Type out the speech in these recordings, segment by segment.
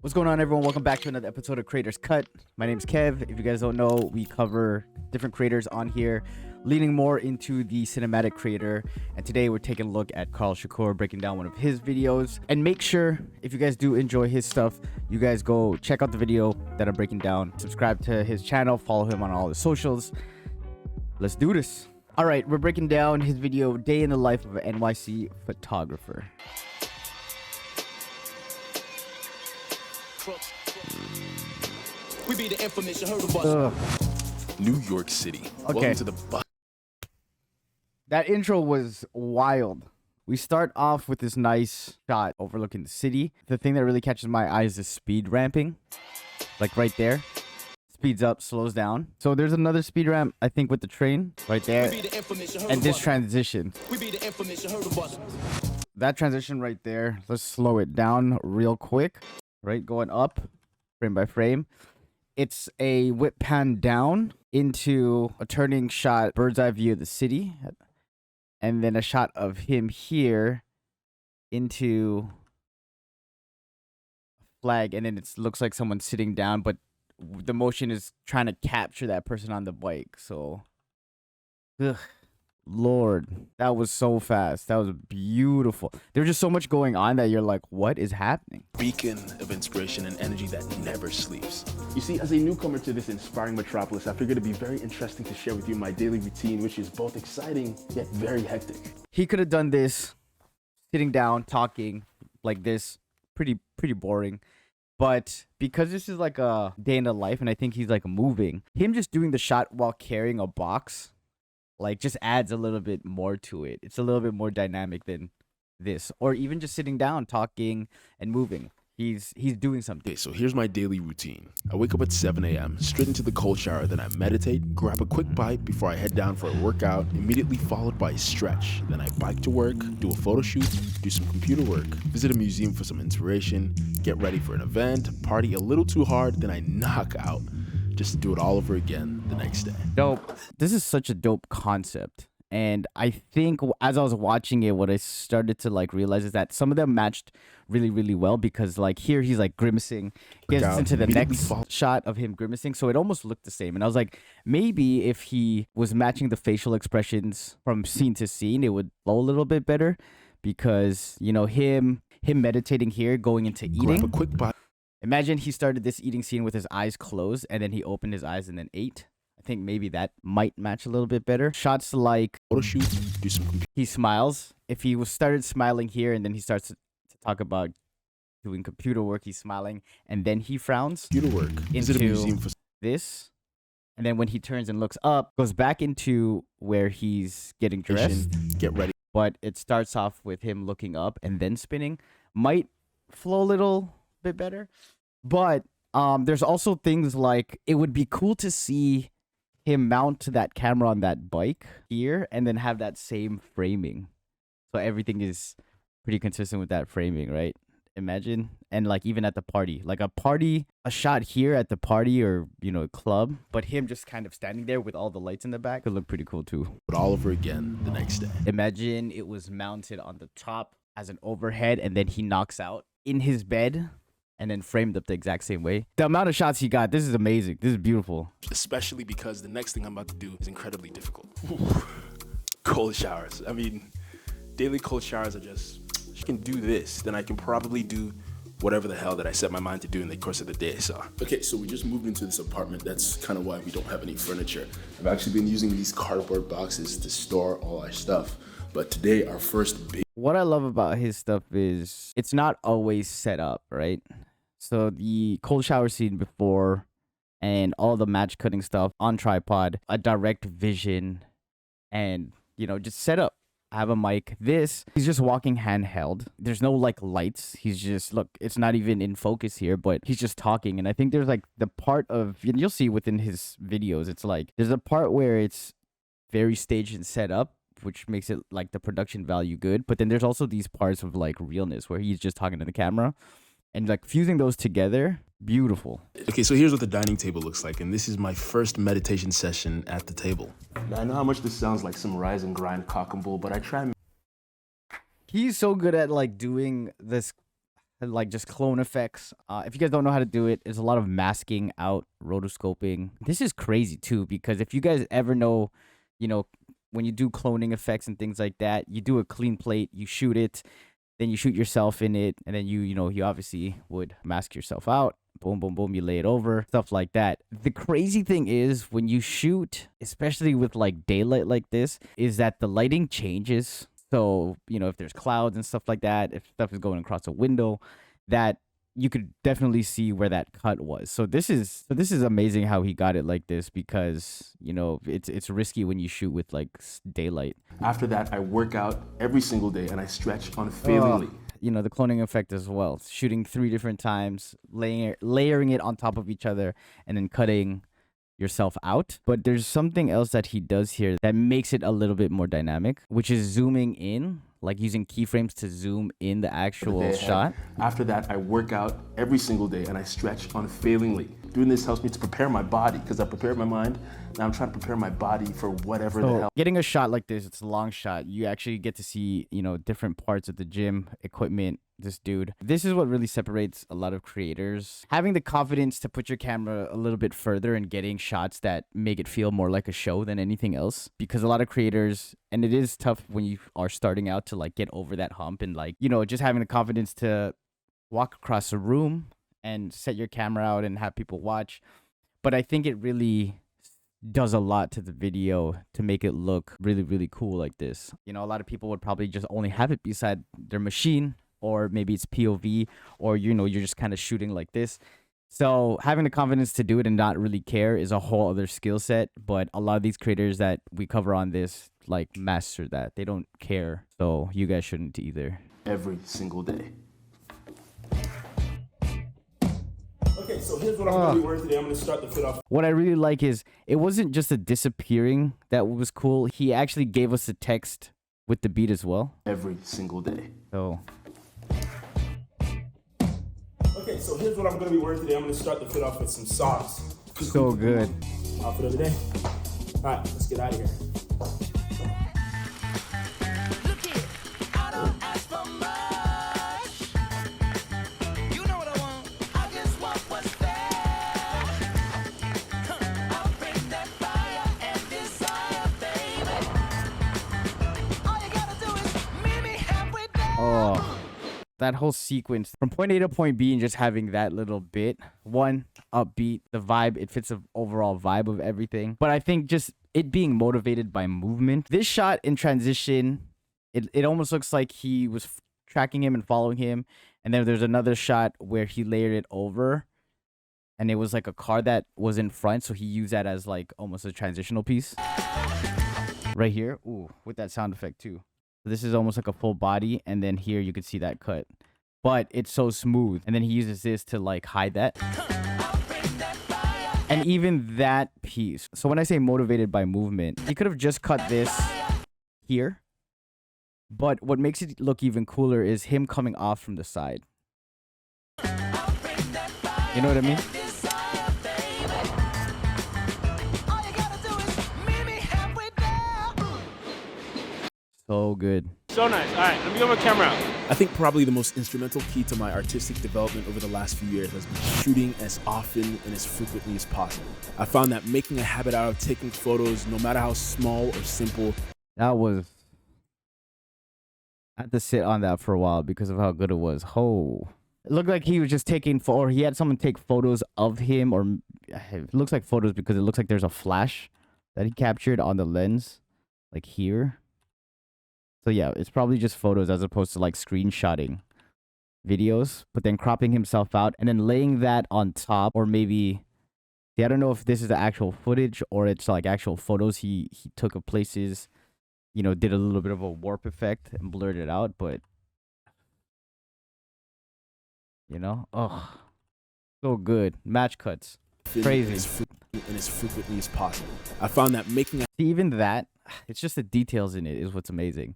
What's going on, everyone? Welcome back to another episode of Creators Cut. My name's Kev. If you guys don't know, we cover different creators on here, leaning more into the cinematic creator. And today we're taking a look at Karl Shakur, breaking down one of his videos. And make sure, if you guys do enjoy his stuff, you guys go check out the video that I'm breaking down. Subscribe to his channel, follow him on all the socials. Let's do this. All right, we're breaking down his video, Day in the Life of an NYC Photographer. We be the infamous, you heard of us. New York City. Okay. Welcome to the bus. That intro was wild. We start off with this nice shot overlooking the city. The thing that really catches my eye is the speed ramping. Like right there. Speeds up, slows down. So there's another speed ramp, I think, with the train right there. And this transition. We be the infamous, you heard of us. That transition right there. Let's slow it down real quick. Right, going up frame by frame. It's a whip pan down into a turning shot, bird's eye view of the city. And then a shot of him here into a flag. And then it looks like someone sitting down, but the motion is trying to capture that person on the bike. So, ugh. Lord, that was so fast. That was beautiful. There's just so much going on that you're like, what is happening? Beacon of inspiration and energy that never sleeps. You see, as a newcomer to this inspiring metropolis, I figured it'd be very interesting to share with you my daily routine, which is both exciting yet very hectic. He could have done this sitting down, talking like this. Pretty boring. But because this is like a day in the life, and I think he's like moving, him just doing the shot while carrying a box, like, just adds a little bit more to it. It's a little bit more dynamic than this. Or even just sitting down, talking, and moving. He's doing something. Okay, so here's my daily routine. I wake up at 7 a.m., straight into the cold shower, then I meditate, grab a quick bite before I head down for a workout, immediately followed by a stretch. Then I bike to work, do a photo shoot, do some computer work, visit a museum for some inspiration, get ready for an event, party a little too hard, then I knock out. Just to do it all over again the next day. Dope. This is such a dope concept. And I think as I was watching it, what I started to like realize is that some of them matched really well, because like here he's like grimacing, gets into the next shot of him grimacing, so it almost looked the same. And I was like, maybe if he was matching the facial expressions from scene to scene, it would flow a little bit better, because you know him meditating here, going into eating. Grab a quick bite. Imagine he started this eating scene with his eyes closed, and then he opened his eyes and then ate. I think maybe that might match a little bit better. Shots like Photo shoot, do some he smiles. If he started smiling here and then he starts to talk about doing computer work, he's smiling, and then he frowns. computer work, visit a museum for This. And then when he turns and looks up, goes back into where he's getting dressed. Get ready. But it starts off with him looking up and then spinning. Might flow a little bit better. But there's also things like it would be cool to see him mount that camera on that bike here and then have that same framing. So everything is pretty consistent with that framing, right? Imagine. And like even at the party, like a shot here at the party or, you know, club, but him just kind of standing there with all the lights in the back could look pretty cool too. But all over again the next day. Imagine it was mounted on the top as an overhead and then he knocks out in his bed and then framed up the exact same way. The amount of shots he got, this is amazing. This is beautiful. Especially because the next thing I'm about to do is incredibly difficult. Cold showers. I mean, daily cold showers are just, if I can do this, then I can probably do whatever the hell that I set my mind to do in the course of the day. So, okay, so we just moved into this apartment. That's kind of why we don't have any furniture. I've actually been using these cardboard boxes to store all our stuff. But today, our first big... What I love about his stuff is it's not always set up, right? So the cold shower scene before and all the match cutting stuff on tripod, a direct vision, and, you know, just set up. I have a mic. This, he's just walking handheld. There's no like lights. He's just, look, it's not even in focus here, but he's just talking. And I think there's like the part of, and you'll see within his videos, it's like, there's a part where it's very staged and set up, which makes it like the production value good. But then there's also these parts of like realness where he's just talking to the camera. And like fusing those together, beautiful. Okay, so here's what the dining table looks like, and this is my first meditation session at the table. Now, I know how much this sounds like some rise and grind cock and bull, but I try and He's so good at like doing this like just clone effects. If you guys don't know how to do it, there's a lot of masking out, rotoscoping. This is crazy too, because if you guys ever know, you know, when you do cloning effects and things like that, you do a clean plate, you shoot it, then you shoot yourself in it, and then you know, you obviously would mask yourself out. Boom, boom, boom, you lay it over, stuff like that. The crazy thing is when you shoot, especially with like daylight like this, is that the lighting changes. So, you know, if there's clouds and stuff like that, if stuff is going across a window, that you could definitely see where that cut was. So this is amazing how he got it like this, because, you know, it's risky when you shoot with like daylight. After that, I work out every single day and I stretch unfailingly. You know, the cloning effect as well. Shooting 3 different times, layering it on top of each other, and then cutting yourself out. But there's something else that he does here that makes it a little bit more dynamic, which is zooming in, like using keyframes to zoom in the actual shot. After that, I work out every single day and I stretch unfailingly. Doing this helps me to prepare my body, because I prepared my mind. Now I'm trying to prepare my body for whatever the hell. Getting a shot like this, it's a long shot. You actually get to see, you know, different parts of the gym, equipment, this dude. This is what really separates a lot of creators. Having the confidence to put your camera a little bit further and getting shots that make it feel more like a show than anything else. Because a lot of creators, and it is tough when you are starting out to like get over that hump, and like, you know, just having the confidence to walk across a room and set your camera out and have people watch. But I think it really does a lot to the video to make it look really, really cool like this. You know, a lot of people would probably just only have it beside their machine, or maybe it's POV, or, you know, you're just kind of shooting like this. So having the confidence to do it and not really care is a whole other skill set. But a lot of these creators that we cover on this, like, master that. They don't care. So you guys shouldn't either. Every single day. Okay, so here's what I'm going to be wearing today. I'm going to start the fit off. What I really like is it wasn't just the disappearing that was cool. He actually gave us the text with the beat as well. Every single day. So Okay, so here's what I'm going to be wearing today. I'm going to start the fit off with some socks. so good. Outfit of the day. All right, let's get out of here. Oh, that whole sequence from point A to point B, and just having that little bit, one, upbeat, the vibe, it fits the overall vibe of everything. But I think just it being motivated by movement. This shot in transition, it almost looks like he was tracking him and following him. And then there's another shot where he layered it over, and it was like a car that was in front, so he used that as like almost a transitional piece. Right here, ooh, with that sound effect too. This is almost like a full body, and then here you could see that cut, but it's so smooth. And then he uses this to like hide that, and even that piece. So when I say motivated by movement, he could have just cut this here, but what makes it look even cooler is him coming off from the side. You know what I mean? So good. So nice. All right, let me get my camera out. I think probably the most instrumental key to my artistic development over the last few years has been shooting as often and as frequently as possible. I found that making a habit out of taking photos, no matter how small or simple. That was... I had to sit on that for a while because of how good it was. Oh. It looked like he was just taking... or he had someone take photos of him, or... It looks like photos because it looks like there's a flash that he captured on the lens. Like here. So yeah, it's probably just photos as opposed to like screenshotting videos, but then cropping himself out and then laying that on top, or maybe, see, I don't know if this is the actual footage or it's like actual photos he took of places, you know, did a little bit of a warp effect and blurred it out, but, you know, oh, so good. Match cuts. Crazy. And as frequently as possible. I found that making a... See, even that, it's just the details in it is what's amazing.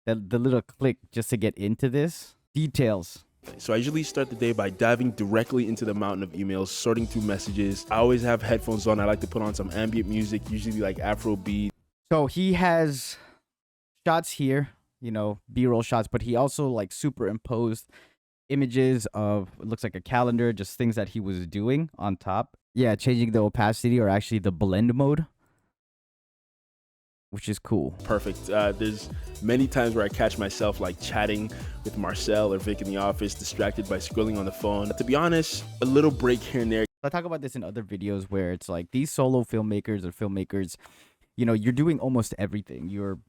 The little click just to get into this. Details. So I usually start the day by diving directly into the mountain of emails, sorting through messages. I always have headphones on. I like to put on some ambient music, usually like Afro beat. So he has shots here, you know, B-roll shots, but he also like superimposed images of, it looks like a calendar, just things that he was doing on top. Yeah, changing the opacity or actually the blend mode, which is cool. Perfect. There's many times where I catch myself like chatting with Marcel or Vic in the office, distracted by scrolling on the phone. To be honest, a little break here and there. I talk about this in other videos where it's like these solo filmmakers or filmmakers, you know, you're doing almost everything. You're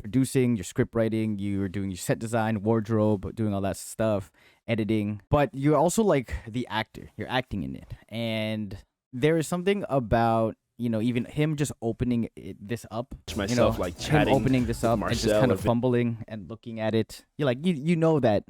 producing, your script writing, you're doing your set design, wardrobe, doing all that stuff, editing, but you're also like the actor. You're acting in it. And there is something about, you know, even him just opening this up, Myself like chatting, him opening this up and just kind of fumbling and looking at it. You're like, you know that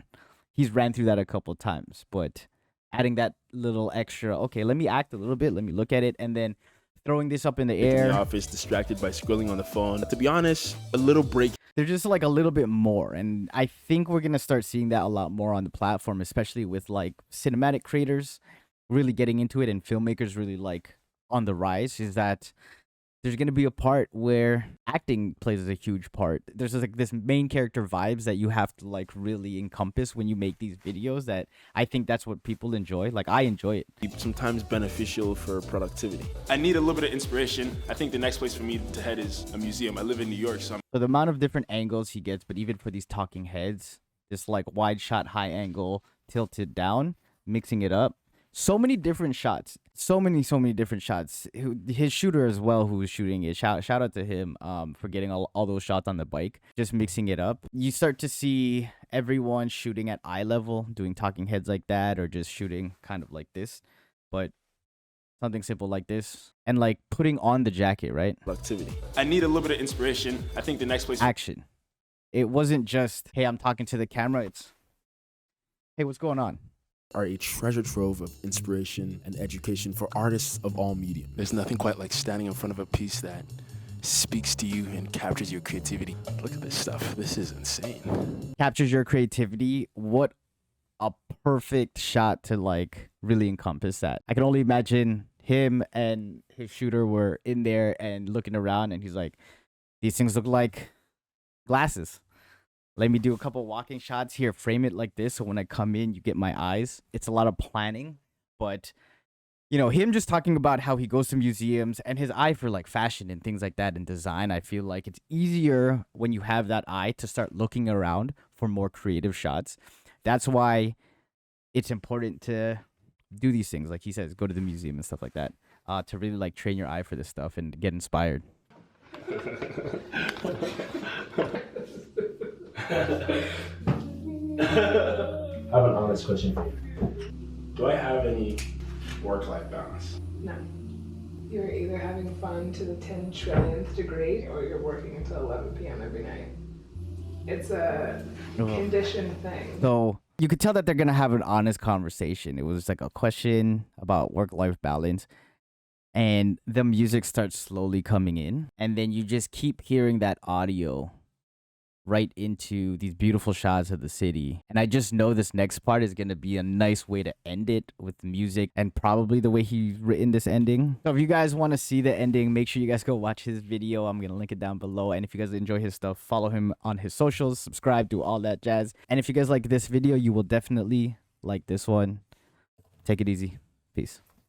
he's ran through that a couple of times, but adding that little extra, okay, let me act a little bit, let me look at it, and then throwing this up in the air. In the office, distracted by scrolling on the phone. To be honest, a little break. They're just like a little bit more, and I think we're gonna start seeing that a lot more on the platform, especially with like cinematic creators really getting into it and filmmakers really like on the rise. Is that there's going to be a part where acting plays a huge part. There's just like this main character vibes that you have to like really encompass when you make these videos, that I think that's what people enjoy. Like, I enjoy it. Sometimes beneficial for productivity. I need a little bit of inspiration. I think the next place for me to head is a museum. I live in New York, so the amount of different angles he gets, but even for these talking heads, this like wide shot, high angle, tilted down, mixing it up. So many different shots. So many different shots. His shooter as well, who was shooting it. Shout out to him for getting all those shots on the bike. Just mixing it up. You start to see everyone shooting at eye level, doing talking heads like that, or just shooting kind of like this. But something simple like this. And like putting on the jacket, right? Productivity. I need a little bit of inspiration. I think the next place... Action. It wasn't just, hey, I'm talking to the camera. It's, hey, what's going on? Are a treasure trove of inspiration and education for artists of all mediums. There's nothing quite like standing in front of a piece that speaks to you and captures your creativity. Look at this stuff. This is insane. Captures your creativity. What a perfect shot to like really encompass that. I can only imagine him and his shooter were in there and looking around, and he's like, these things look like glasses. Let me do a couple walking shots here, frame it like this, so when I come in, you get my eyes. It's a lot of planning, but, you know, him just talking about how he goes to museums and his eye for, like, fashion and things like that and design, I feel like it's easier when you have that eye to start looking around for more creative shots. That's why it's important to do these things, like he says, go to the museum and stuff like that, to really, like, train your eye for this stuff and get inspired. I have an honest question for you. Do I have any work-life balance? No. You're either having fun to the 10 trillionth degree or you're working until 11 p.m. every night. It's a conditioned thing. So you could tell that they're going to have an honest conversation. It was like a question about work-life balance. And the music starts slowly coming in. And then you just keep hearing that audio right into these beautiful shots of the city. And I just know this next part is going to be a nice way to end it with music and probably the way he's written this ending. So if you guys want to see the ending, make sure you guys go watch his video. I'm going to link it down below. And if you guys enjoy his stuff, follow him on his socials, subscribe, do all that jazz. And if you guys like this video, you will definitely like this one. Take it easy. Peace.